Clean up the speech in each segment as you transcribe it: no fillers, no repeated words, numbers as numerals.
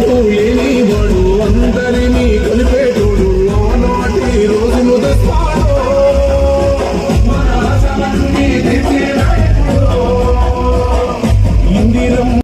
అంటూ లేనివాడు అందరినీ కలిపేటోడు ఆనాటి రోజులు తెస్తాడు మన ఆశలన్నీ తెచ్చే నాయకుడు ఇందిరమ్మ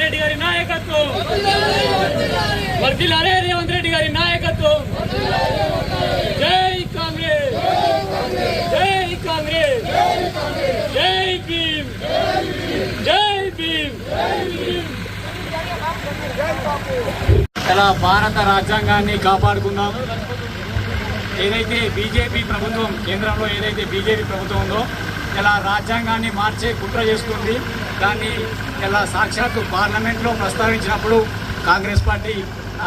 రెడ్డి గారి నాయకత్వం వర్ధిల్లాలే రేవంత్ రెడ్డి గారి నాయకత్వం జై కాంగ్రెస్ జై కాంగ్రెస్ జై భీమ్ జై భీమ్ ఇలా భారత రాజ్యాంగాన్ని కాపాడుకుందాం. ఏదైతే బీజేపీ ప్రభుత్వం కేంద్రంలో ఏదైతే బీజేపీ ప్రభుత్వం ఉందో ఇలా రాజ్యాంగాన్ని మార్చే కుట్ర చేస్తుంది. దాన్ని ఇలా సాక్షాత్తు పార్లమెంట్లో ప్రస్తావించినప్పుడు కాంగ్రెస్ పార్టీ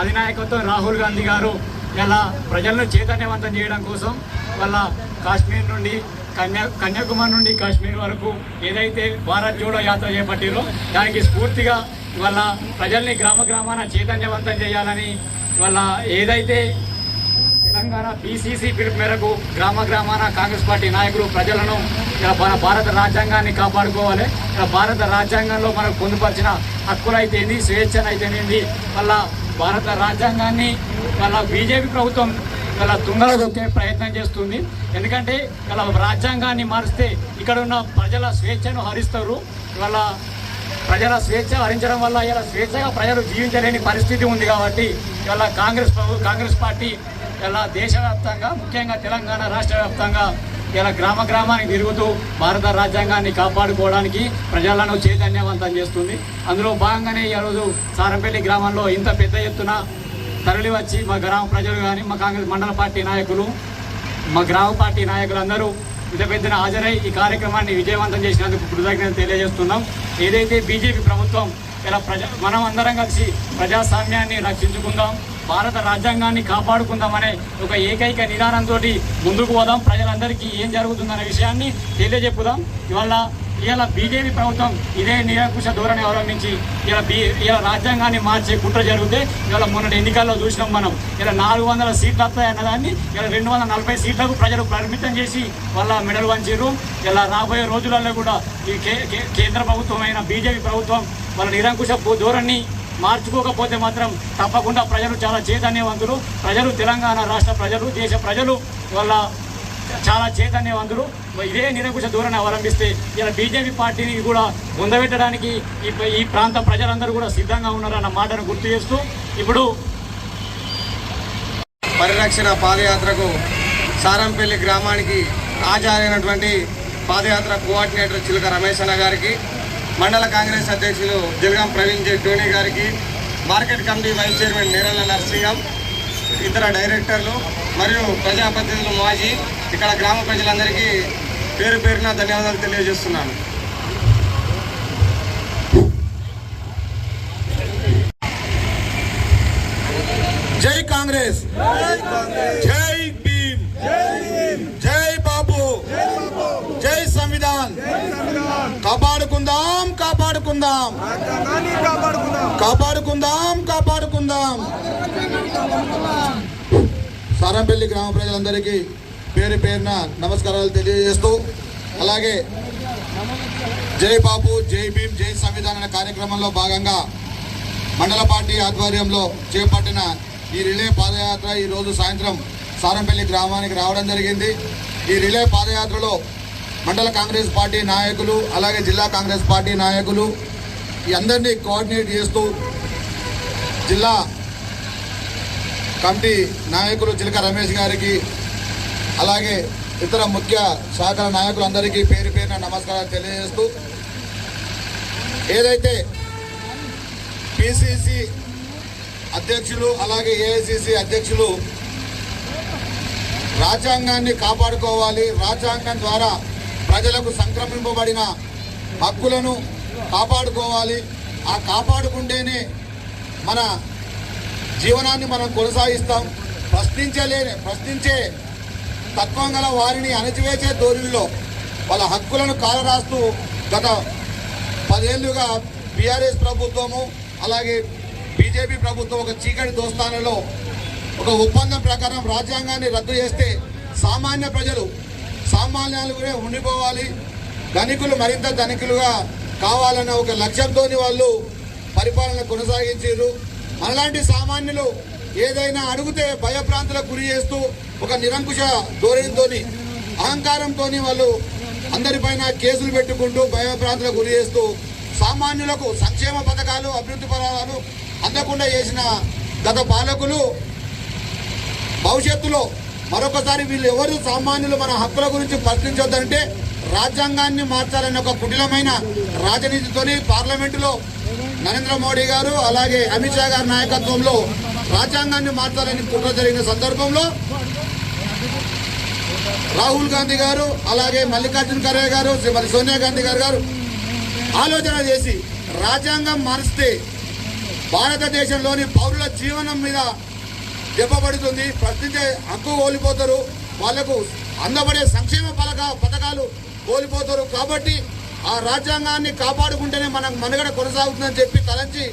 అధినాయకత్వం రాహుల్ గాంధీ గారు ఇలా ప్రజలను చైతన్యవంతం చేయడం కోసం వాళ్ళ కాశ్మీర్ నుండి కన్యాకుమారి నుండి కాశ్మీర్ వరకు ఏదైతే భారత్ జోడో యాత్ర చేపట్టిరో దానికి స్ఫూర్తిగా వాళ్ళ ప్రజల్ని గ్రామాన చైతన్యవంతం చేయాలని వాళ్ళ ఏదైతే తెలంగాణ PCC పిలుపు మేరకు గ్రామాన కాంగ్రెస్ పార్టీ నాయకులు ప్రజలను మన భారత రాజ్యాంగాన్ని కాపాడుకోవాలి. భారత రాజ్యాంగంలో మనకు పొందుపరిచిన హక్కులైతేంది, స్వేచ్ఛనైతేనేది వాళ్ళ భారత రాజ్యాంగాన్ని వాళ్ళ బీజేపీ ప్రభుత్వం వాళ్ళ తుంగలో దొక్కే ప్రయత్నం చేస్తుంది. ఎందుకంటే వాళ్ళ రాజ్యాంగాన్ని మారిస్తే ఇక్కడ ఉన్న ప్రజల స్వేచ్ఛను హరిస్తారు. వాళ్ళ ప్రజల స్వేచ్ఛ హరించడం వల్ల ఇలా స్వేచ్ఛగా ప్రజలు జీవించలేని పరిస్థితి ఉంది. కాబట్టి ఇలా కాంగ్రెస్ పార్టీ ఇలా దేశవ్యాప్తంగా ముఖ్యంగా తెలంగాణ రాష్ట్ర వ్యాప్తంగా ఇలా గ్రామానికి తిరుగుతూ భారత రాజ్యాంగాన్ని కాపాడుకోవడానికి ప్రజలను చైతన్యవంతం చేస్తుంది. అందులో భాగంగానే ఈరోజు సారంపల్లి గ్రామంలో ఇంత పెద్ద ఎత్తున తరలి వచ్చి మా గ్రామ ప్రజలు కానీ మా కాంగ్రెస్ మండల పార్టీ నాయకులు మా గ్రామ పార్టీ నాయకులందరూ ఇంత పెద్దన హాజరై ఈ కార్యక్రమాన్ని విజయవంతం చేసినందుకు కృతజ్ఞతలు తెలియజేస్తున్నాం. ఏదైతే బీజేపీ ప్రభుత్వం ఇలా మనం అందరం కలిసి ప్రజాస్వామ్యాన్ని రక్షించుకుందాం, భారత రాజ్యాంగాన్ని కాపాడుకుందామనే ఒక ఏకైక నిదానంతో ముందుకు పోదాం. ప్రజలందరికీ ఏం జరుగుతుందనే విషయాన్ని తెలియజెప్పుదాం. ఇవాళ బీజేపీ ప్రభుత్వం ఇదే నిరంకుశ ధోరణి అవలంబించి ఇలా రాజ్యాంగాన్ని మార్చే కుట్ర జరిగితే ఇవాళ మొన్నటి ఎన్నికల్లో చూసినాం మనం. ఇలా 400 సీట్లు వస్తాయి అన్నదాన్ని ఇలా 240 సీట్లకు ప్రజలు పరిమితం చేసి వాళ్ళ మెడలు వంచారు. ఇలా రాబోయే రోజులలో కూడా ఈ కేంద్ర ప్రభుత్వమైన బీజేపీ ప్రభుత్వం వాళ్ళ నిరంకుశ ధోరణి మార్చుకోకపోతే మాత్రం తప్పకుండా ప్రజలు చాలా చైతన్యవంతులు. ప్రజలు తెలంగాణ రాష్ట్ర ప్రజలు, దేశ ప్రజలు వాళ్ళ చాలా చైతన్యవంతులు. ఇదే నిరంకుశ ధోరణి అవలంబిస్తే ఇలా బీజేపీ పార్టీని కూడా ముందబెట్టడానికి ఈ ప్రాంత ప్రజలందరూ కూడా సిద్ధంగా ఉన్నారన్న మాటను గుర్తు చేస్తూ ఇప్పుడు పరిరక్షణ పాదయాత్రకు సారంపల్లి గ్రామానికి హాజరైనటువంటి పాదయాత్ర కోఆర్డినేటర్ చిలుక రమేష్ అన్న గారికి, మండల కాంగ్రెస్ అధ్యక్షులు జలగం ప్రవీణ్ టోనీ గారికి, market committee vice chairman Neralla Narasimham, ఇతర డైరెక్టర్లు మరియు ప్రజాప్రతినిధులు మాజీ ఇక్కడ గ్రామ ప్రజలందరికీ పేరు పేరున ధన్యవాదాలు తెలియజేస్తున్నాను. జై కాంగ్రెస్, జై భీమ్, జై బాబు, జై సంవిధాన్. కాపాడుకుందాం, కాపాడుకుందాం, కాపాడుకుందాం, కాపాడుకుందాం. సారంపల్లి గ్రామ ప్రజలందరికీ పేరు పేరున నమస్కారాలు తెలియజేస్తూ, అలాగే జై బాబు, జై భీమ్, జై సంవిధాన్ అనే కార్యక్రమంలో భాగంగా మండల పార్టీ ఆధ్వర్యంలో చేపట్టిన ఈ రిలే పాదయాత్ర ఈరోజు సాయంత్రం సారంపల్లి గ్రామానికి రావడం జరిగింది. ఈ రిలే పాదయాత్రలో మండల కాంగ్రెస్ పార్టీ నాయకులు, అలాగే జిల్లా కాంగ్రెస్ పార్టీ నాయకులు ఈ అందరినీ కోఆర్డినేట్ చేస్తూ జిల్లా కమిటీ నాయకులు చిలక రమేష్ గారికి, అలాగే ఇతర ముఖ్య శాఖల నాయకులందరికీ పేరు పేరున నమస్కారాలు తెలియజేస్తూ, ఏదైతే పిసిసి అధ్యక్షులు అలాగే ఏఐసిసి అధ్యక్షులు రాజ్యాంగాన్ని కాపాడుకోవాలి, రాజ్యాంగం ద్వారా ప్రజలకు సంక్రమింపబడిన హక్కులను కాపాడుకోవాలి, ఆ కాపాడుకుంటేనే మన జీవనాన్ని మనం కొనసాగిస్తాం, ప్రశ్నించే తత్వం గల వారిని అణచివేసే ధోరణిలో వాళ్ళ హక్కులను కాలరాస్తూ గత 10 ఏళ్లుగా బీఆర్ఎస్ ప్రభుత్వము అలాగే బీజేపీ ప్రభుత్వం ఒక చీకటి దోస్తానంలో ఒక ఒప్పందం ప్రకారం రాజ్యాంగాన్ని రద్దు చేస్తే సామాన్య ప్రజలు సామాన్యాలుగానే ఉండిపోవాలి, ధనికులు మరింత ధనికులుగా కావాలన్న ఒక లక్ష్యంతో వాళ్ళు పరిపాలన కొనసాగించారు. అలాంటి సామాన్యులు ఏదైనా అడిగితే భయభ్రాంతులకు గురి చేస్తూ ఒక నిరంకుశ ధోరణితో అహంకారంతో వాళ్ళు అందరిపైన కేసులు పెట్టుకుంటూ భయభ్రాంతులకు గురి చేస్తూ సామాన్యులకు సంక్షేమ పథకాలు అభివృద్ధి పథకాలు అందకుండా చేసిన గత పాలకులు భవిష్యత్తులో మరొకసారి వీళ్ళు ఎవరు సామాన్యులు మన హక్కుల గురించి ప్రశ్నించొద్దంటే రాజ్యాంగాన్ని మార్చాలనే ఒక కుటిలమైన రాజనీతితోని పార్లమెంటులో నరేంద్ర మోడీ గారు అలాగే అమిత్ షా గారి నాయకత్వంలో రాజ్యాంగాన్ని మార్చాలని కుట్ర జరిగిన సందర్భంలో రాహుల్ గాంధీ గారు అలాగే మల్లికార్జున ఖర్గే గారు శ్రీమతి సోనియా గాంధీ గారు ఆలోచన చేసి రాజ్యాంగం మారిస్తే భారతదేశంలోని పౌరుల జీవనం మీద దెబ్బపడుతుంది, ప్రశ్నించే హక్కు కోల్పోతారు, వాళ్లకు అందబడే సంక్షేమ పథకాలు కోల్పోతారు. కాబట్టి ఆ రాజ్యాంగాన్ని కాపాడుకుంటేనే మనకు మనుగడ కొనసాగుతుందని చెప్పి తలంచి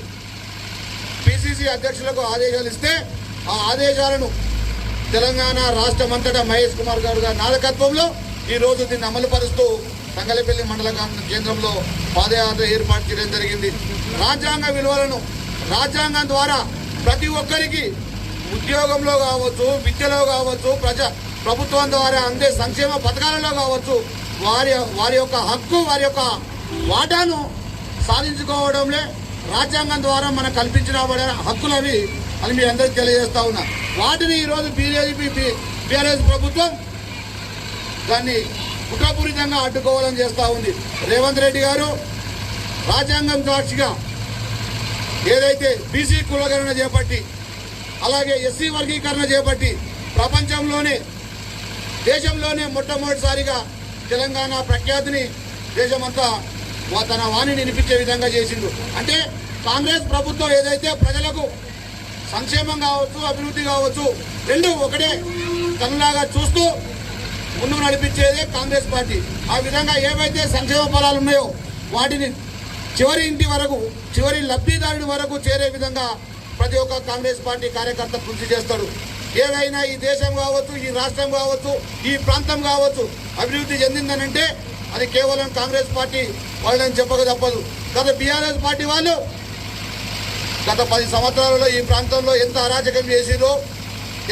పిసిసి అధ్యక్షులకు ఆదేశాలు ఇస్తే ఆ ఆదేశాలను తెలంగాణ రాష్ట్రమంతటా మహేష్ కుమార్ గారు గారి నాయకత్వంలో ఈరోజు దీన్ని అమలుపరుస్తూ సంగలపల్లి మండల కేంద్రంలో పాదయాత్ర ఏర్పాటు చేయడం జరిగింది. రాజ్యాంగ విలువలను రాజ్యాంగం ద్వారా ప్రతి ఒక్కరికి ఉద్యోగంలో కావచ్చు, విద్యలో కావచ్చు, ప్రభుత్వం ద్వారా అందే సంక్షేమ పథకాలలో కావచ్చు వారి యొక్క హక్కు, వారి యొక్క వాటాను సాధించుకోవడంలో రాజ్యాంగం ద్వారా మనకు కల్పించిన హక్కులవి అని మీ అందరికీ తెలియజేస్తా ఉన్నా. వాటిని ఈరోజు బీఆర్ఎస్ ప్రభుత్వం దాన్ని కుట్రపూరితంగా అడ్డుకోవాలని చేస్తూ ఉంది. రేవంత్ రెడ్డి గారు రాజ్యాంగం సాక్షిగా ఏదైతే బీసీ కులగణన చేపట్టి అలాగే ఎస్సీ వర్గీకరణ చేపట్టి ప్రపంచంలోనే దేశంలోనే మొట్టమొదటిసారిగా తెలంగాణ ప్రఖ్యాతిని దేశమంతా తన వాణిని వినిపించే విధంగా చేసిండు. అంటే కాంగ్రెస్ ప్రభుత్వం ఏదైతే ప్రజలకు సంక్షేమం కావచ్చు, అభివృద్ధి కావచ్చు, రెండు ఒకటే కనులాగా చూస్తూ ముందుకు నడిపించేదే కాంగ్రెస్ పార్టీ. ఆ విధంగా ఏవైతే సంక్షేమ ఫలాలు ఉన్నాయో వాటిని చివరి ఇంటి వరకు, చివరి లబ్ధిదారుడి వరకు చేరే విధంగా ప్రతి ఒక్క కాంగ్రెస్ పార్టీ కార్యకర్త కృషి చేస్తాడు. ఏవైనా ఈ దేశం కావచ్చు, ఈ రాష్ట్రం కావచ్చు, ఈ ప్రాంతం కావచ్చు అభివృద్ధి చెందిందనంటే అది కేవలం కాంగ్రెస్ పార్టీ వాళ్ళని చెప్పక తప్పదు. గత బీఆర్ఎస్ పార్టీ వాళ్ళు గత 10 సంవత్సరాలలో ఈ ప్రాంతంలో ఎంత అరాచకం చేసిరో,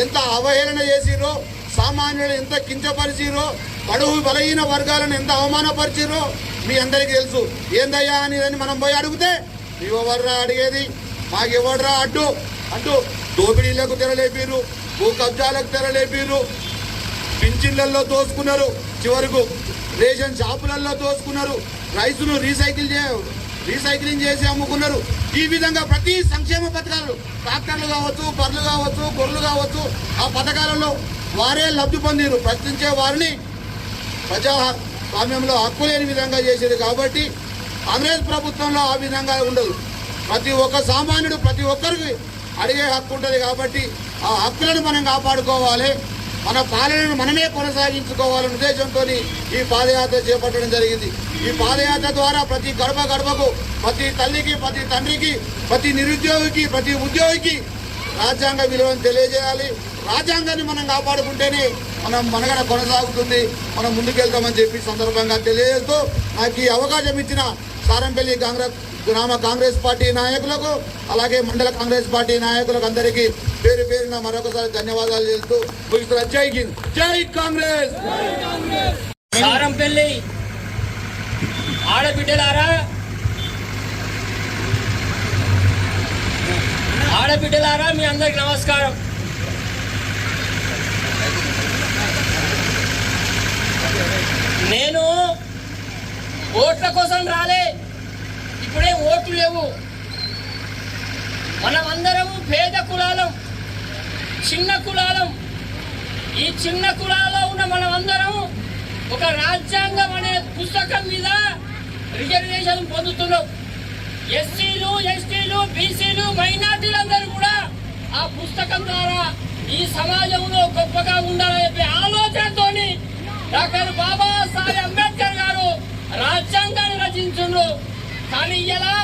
ఎంత అవహేళన చేసిరో, సామాన్యులు ఎంత కించపరిచిరో, బడుగు బలహీన వర్గాలను ఎంత అవమానపరిచిరో మీ అందరికీ తెలుసు. ఏందయ్యా అని మనం పోయి అడిగితే నీవెవర్రా అడిగేది, మాకెవడ్రా అడ్డు అంటూ దోపిడీలకు తెరలేపిరు, భూ కబ్జాలకు తెరలేపిరు, పింఛన్లలో చివరకు రేషన్ షాపులలో దోసుకున్నారు, రైతులు రీసైక్లింగ్ చేసి అమ్ముకున్నారు. ఈ విధంగా ప్రతి సంక్షేమ పథకాలు, ట్రాక్టర్లు కావచ్చు, బర్రెలు కావచ్చు, గొర్రెలు కావచ్చు, ఆ పథకాలలో వారే లబ్ధి పొందిరు. ప్రశ్నించే వారిని ప్రజాస్వామ్యంలో హక్కు లేని విధంగా చేసేది. కాబట్టి కాంగ్రెస్ ప్రభుత్వంలో ఆ విధంగా ఉండదు. ప్రతి ఒక్క సామాన్యుడు ప్రతి ఒక్కరికి అడిగే హక్కు ఉంటుంది. కాబట్టి ఆ హక్కులను మనం కాపాడుకోవాలి, మన పాలనను మనమే కొనసాగించుకోవాలనే ఉద్దేశంతో ఈ పాదయాత్ర చేపట్టడం జరిగింది. ఈ పాదయాత్ర ద్వారా ప్రతి గడపకు, ప్రతి తల్లికి, ప్రతి తండ్రికి, ప్రతి నిరుద్యోగికి, ప్రతి ఉద్యోగికి రాజ్యాంగ విలువను తెలియజేయాలి. రాజ్యాంగాన్ని మనం కాపాడుకుంటేనే మనం మనగడ కొనసాగుతుంది, మనం ముందుకెళ్తామని చెప్పి సందర్భంగా తెలియజేస్తూ నాకు ఈ అవకాశం ఇచ్చిన సారంపల్లి గ్రామ కాంగ్రెస్ పార్టీ నాయకులకు, అలాగే మండల కాంగ్రెస్ పార్టీ నాయకులకు అందరికీ పేరు పేరున మరొకసారి ధన్యవాదాలు చేస్తూ ముగిస్తున్నా. జై హింద్, జై కాంగ్రెస్. సారంపల్లి ఆడబిడ్డలారా మీ అందరికి నమస్కారం. నేను ఓట్ల కోసం రాలే, ఇప్పుడే ఓట్లు లేవు. మనమందరం పేద కులాలం, చిన్న కులాలం. ఈ చిన్న కులాల్లో ఉన్న మనమందరం ఒక రాజ్యాంగం అనే పుస్తకం మీద రిజర్వేషన్ పొందుతున్నాం. ఎస్సీలు, ఎస్టీలు, బీసీలు, మైనార్టీలందరూ కూడా ఆ పుస్తకం ద్వారా ఈ సమాజంలో గొప్పగా ఉండాలని చెప్పి ఆలోచనతోని డాక్టర్ బాబాసాహెబ్ అంబేద్కర్ గారు రాజ్యాంగాన్ని రచించారు. కానీ ఇలా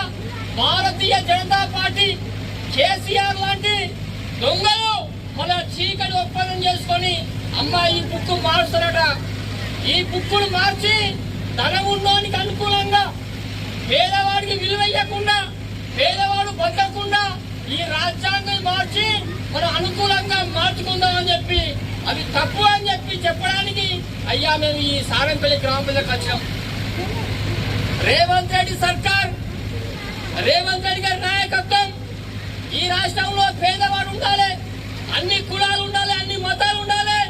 భారతీయ జనతా పార్టీ కేసీఆర్ లాంటి దొంగలు మన చీకటి ఒప్పందం చేసుకొని అమ్మ ఈ బుక్కు మార్చారట. ఈ బుక్కును మార్చి ధనమున్నోనికి అనుకూలంగా, పేదవాడికి విలువయ్యకుండా, పేదవాడు బతకకుండా ఈ రాజ్యాంగం మార్చి మనం అనుకూలంగా మార్చుకుందామని చెప్పి అవి తప్పు అని చెప్పి చెప్పడానికి అయ్యా మేము ఈ సారంపల్లి గ్రామ ప్రజలకు వచ్చాం. రేవంత్ రెడ్డి సర్కార్, రేవంత్ రెడ్డి గారి నాయకత్వం ఈ రాష్ట్రంలో పేదవాడు ఉండాలి, అన్ని కులాలు ఉండాలి, అన్ని మతాలు ఉండాలి,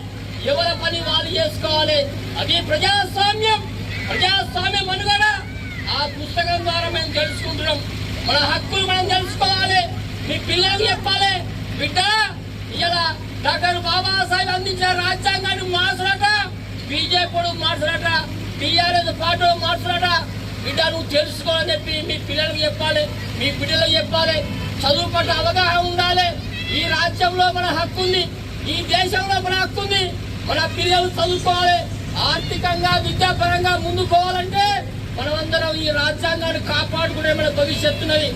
ఎవరి పని వాళ్ళు చేసుకోవాలి. అది ప్రజాస్వామ్యం, ప్రజాస్వామ్యం మనుగడ. ఆ పుస్తకం ద్వారా మేము తెలుసుకుంటున్నాం. మన హక్కులు మనం తెలుసుకోవాలి. మీ పిల్లలు చెప్పాలి, బిడ్డ ఇలా డాక్టర్ బాబాసాహెబ్ అందించిన రాజ్యాంగాన్ని మార్చరట, బీజేపీ మార్చరట, టీఆర్ఎస్ పార్టీ మార్చరట. బిడ్డ నువ్వు తెలుసుకోవాలని చెప్పి మీ పిల్లలకు చెప్పాలి, మీ బిడ్డలకు చెప్పాలి. చదువు పట్ల అవగాహన ఉండాలి. ఈ రాజ్యంలో మన హక్కు ఉంది, ఈ దేశంలో మన హక్కు ఉంది. మన పిల్లలు చదువుకోవాలి, ఆర్థికంగా విద్యాపరంగా ముందుకు పోవాలంటే మనమందరం ఈ రాజ్యాంగాన్ని కాపాడుకునే మన భవిష్యత్తున్నది.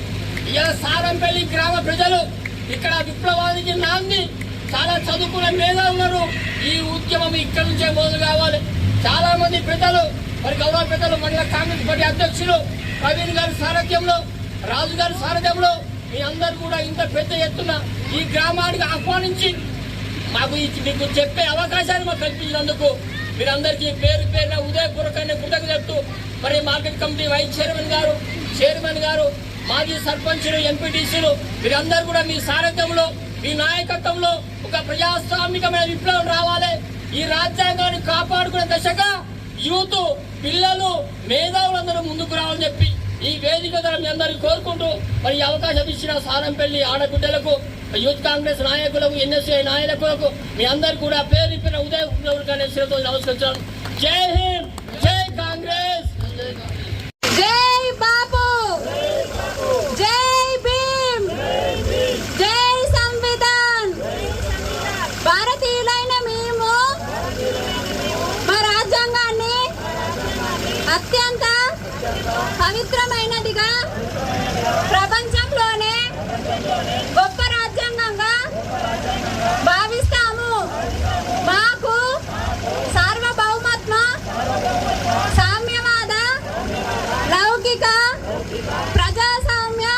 ఇలా సారంపల్లి గ్రామ ప్రజలు ఇక్కడ విప్లవానికి నాంది, చాలా చదువుకున్న మేధావులు ఉన్నారు. ఈ ఉద్యమం ఇక్కడ నుంచే మొదలు కావాలి. చాలా మంది పెద్దలు, మరి గౌరవ పెద్దలు, మండల కాంగ్రెస్ పార్టీ అధ్యక్షులు ప్రవీణ్ గారి సారథ్యంలో, రాజు గారి సారథ్యంలో మీ అందరూ కూడా ఇంత పెద్ద ఎత్తున ఈ గ్రామానికి ఆహ్వానించి మాకు మీకు చెప్పే అవకాశాన్ని మాకు కల్పించినందుకు మీరందరికీ పేరు పేరున ఉదయపూర్వకంగా కృతజ్ఞతలు చెప్తూ, మరి మార్కెట్ కమిటీ వైస్ చైర్మన్ గారు, మాజీ సర్పంచులు, ఎంపీటీసీలు మీరందరూ కూడా మీ సారథ్యంలో, మీ నాయకత్వంలో ఒక ప్రజాస్వామికమైన విప్లవం రావాలి. ఈ రాజ్యాంగాన్ని కాపాడుకునే దశగా యూత్, పిల్లలు, మేధావులందరూ ముందుకు రావాలని చెప్పి ఈ వేదిక ద్వారా మీ అందరికీ కోరుకుంటూ, మరి ఈ అవకాశం ఇచ్చిన సారంపల్లి ఆడబిడ్డలకు, యూత్ కాంగ్రెస్ నాయకులకు, ఎన్ఎస్ఏ నాయకులకు మీ అందరు కూడా పేరు ఉదయపూర్వకంగా నమస్కరించాను. జై హింద్, జై కాంగ్రెస్, జై బాపు, జై భీమ్, జై సంవిధాన్. అత్యంత పవిత్రమైనదిగా, ప్రపంచంలోనే గొప్ప రాజ్యాంగంగా భావిస్తాము. మాకు సార్వభౌమత్వ, సామ్యవాద, లౌకిక, ప్రజాస్వామ్య,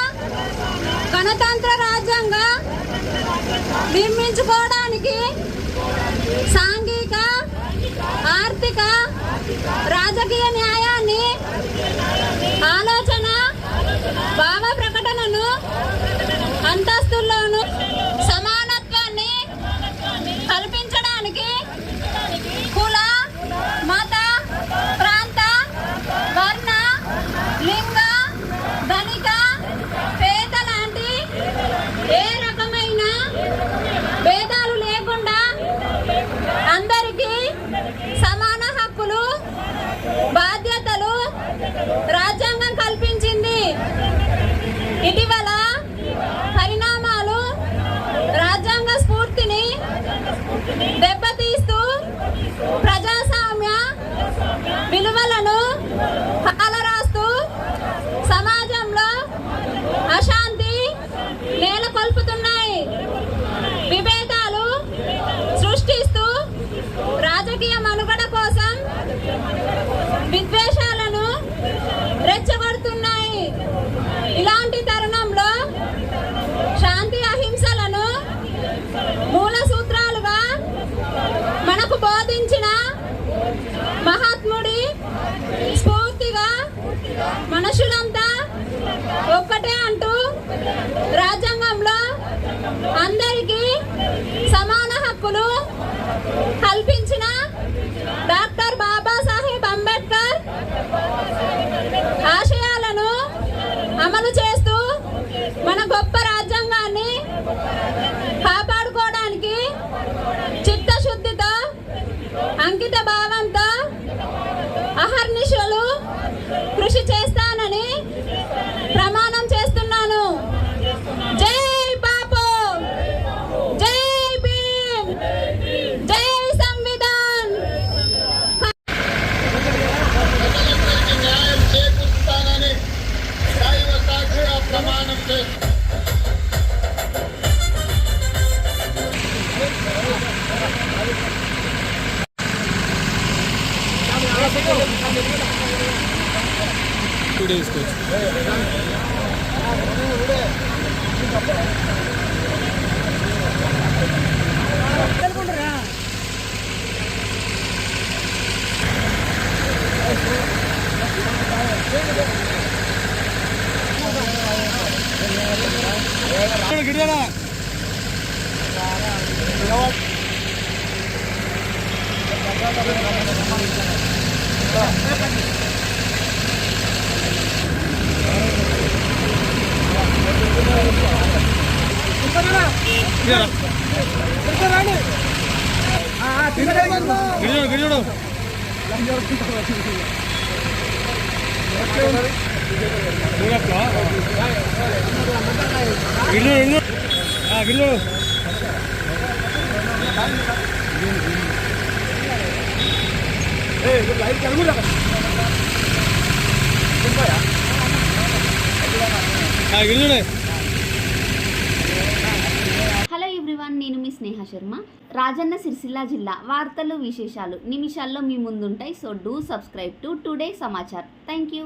గణతంత్ర రాజ్యంగా నిర్మించుకోవడానికి సాంఘిక, ఆర్థిక, రాజకీయ న్యాయాన్ని, ఆలోచన, భావ ప్రకటనను, అంతస్తుల్లోనూ సమానత్వాన్ని కల్పించడానికి కుల, మత, ప్రాంత, వర్ణ, లింగ, ధనిక, పేద లాంటి ఏ రకమైన భేదాలు లేకుండా అందరికీ సమాన హక్కులు, బాధ్యతలు రాజ్యాంగం కల్పించింది. ఇటీవల పరిణామాలు రాజ్యాంగ స్ఫూర్తిని దెబ్బతీస్తూ ప్రజాస్వామ్య విలువలను కాలరాస్తూ సమాజంలో అశాంతి నెలకొల్పుతున్నాయి. విభేదాలు సృష్టిస్తూ రాజకీయ మనుగడ కోసం విద్వేషాలను రెచ్చగొడుతున్నాయి. ఇలాంటి తరుణంలో శాంతి, అహింసలను మూల సూత్రాలుగా మనకు బోధించిన మహాత్ముడి స్ఫూర్తిగా మనుషులంతా ఒక్కటే అంటూ రాజ్యాంగంలో అందరికీ సమాన హక్కులు కల్పించిన డాక్టర్ బాబాసాహెబ్ అంబేద్కర్ ఆశయాలను అమలు చేస్తూ మన గొప్ప రాజ్యాంగాన్ని కాపాడుకోవడానికి చిత్తశుద్ధితో, అంకిత భావంతో అహర్నిశలు కృషి చేస్తానని ప్రమాణం చేస్తున్నాను. జై బాపు, జై భీమ్, జై సంవిధాన్. న్యాయం చేకూరుస్తానని దైవ సాక్షిగా ప్రమాణం చేస్తాను. హలో ఎవ్రీవన్, నేను మీ స్నేహ శర్మ. రాజన్న సిరిసిల్ల జిల్లా వార్తలు, విశేషాలు నిమిషాల్లో మీ ముందుంటాయి. So do subscribe to today Samachar. Thank you.